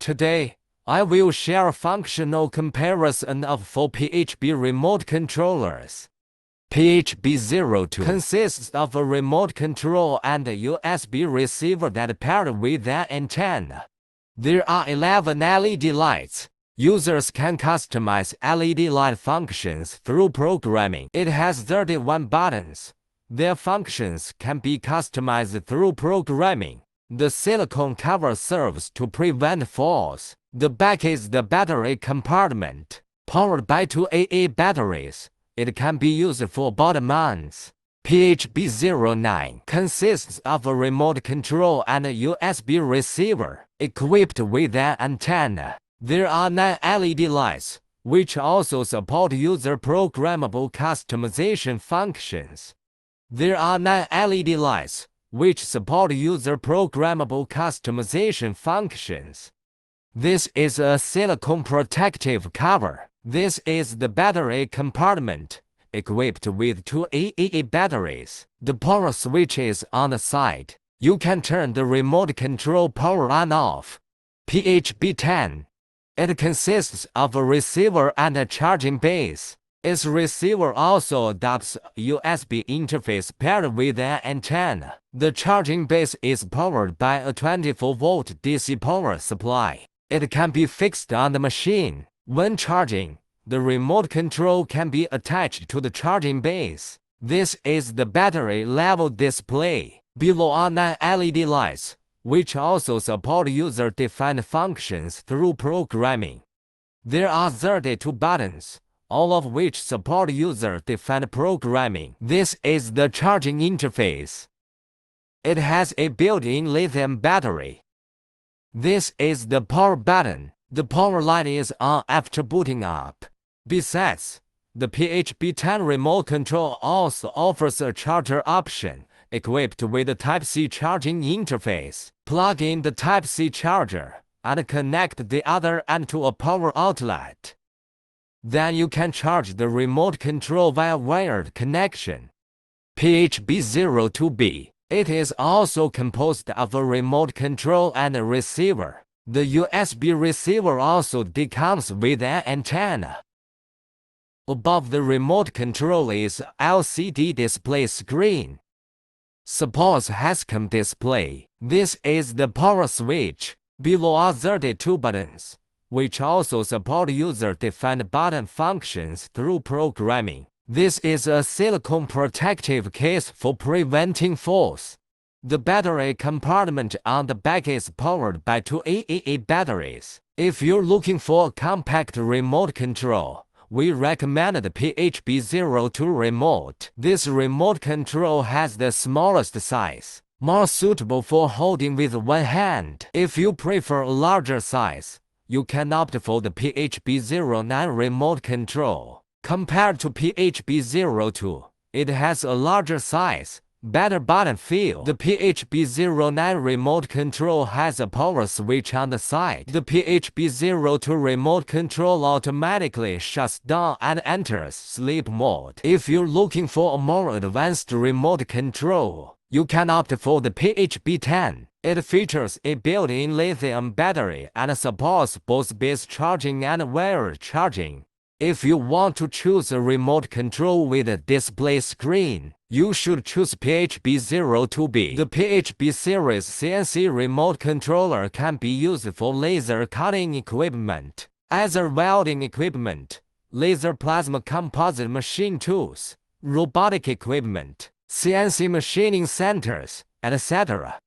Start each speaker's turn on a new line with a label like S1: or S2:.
S1: Today, I will share a functional comparison of 4 PHB remote controllers. PHB02 consists of a remote control and a USB receiver that paired with an antenna. There are 11 LED lights. Users can customize LED light functions through programming. It has 31 buttons. Their functions can be customized through programming. The silicone cover serves to prevent falls. The back is the battery compartment. Powered by 2 AA batteries, it can be used for body mounts. PHB09 consists of a remote control and a USB receiver, equipped with an antenna. There are 9 LED lights, which also support user programmable customization functions. There are 9 LED lights, which support user programmable customization functions. This is a silicone protective cover. This is the battery compartment, equipped with 2 AA batteries. The power switch is on the side. You can turn the remote control power on off. PHB10. It consists of a receiver and a charging base. Its receiver also adopts a USB interface paired with an antenna. The charging base is powered by a 24-volt DC power supply. It can be fixed on the machine. When charging, the remote control can be attached to the charging base. This is the battery level display. Below are 9 LED lights, which also support user-defined functions through programming. There are 32 buttons, all of which support user-defined programming. This is the charging interface. It has a built-in lithium battery. This is the power button. The power light is on after booting up. Besides, the PHB10 remote control also offers a charger option, equipped with a Type-C charging interface. Plug in the Type-C charger and connect the other end to a power outlet. Then you can charge the remote control via wired connection. PHB02B. It is also composed of a remote control and a receiver. The USB receiver also comes with an antenna. Above the remote control is LCD display screen. Supports HSCAM display. This is the power switch. Below are 32 buttons, which also support user-defined button functions through programming. This is a silicone protective case for preventing falls. The battery compartment on the back is powered by 2 AA batteries. If you're looking for a compact remote control, we recommend the PHB02 remote. This remote control has the smallest size, more suitable for holding with one hand. If you prefer a larger size, you can opt for the PHB09 remote control. Compared to PHB02, it has a larger size, better button feel. The PHB09 remote control has a power switch on the side. The PHB02 remote control automatically shuts down and enters sleep mode. If you're looking for a more advanced remote control, you can opt for the PHB10. It features a built-in lithium battery and supports both base charging and wired charging. If you want to choose a remote control with a display screen, you should choose PHB02B. The PHB series CNC remote controller can be used for laser cutting equipment, laser welding equipment, laser plasma composite machine tools, robotic equipment, CNC machining centers, etc.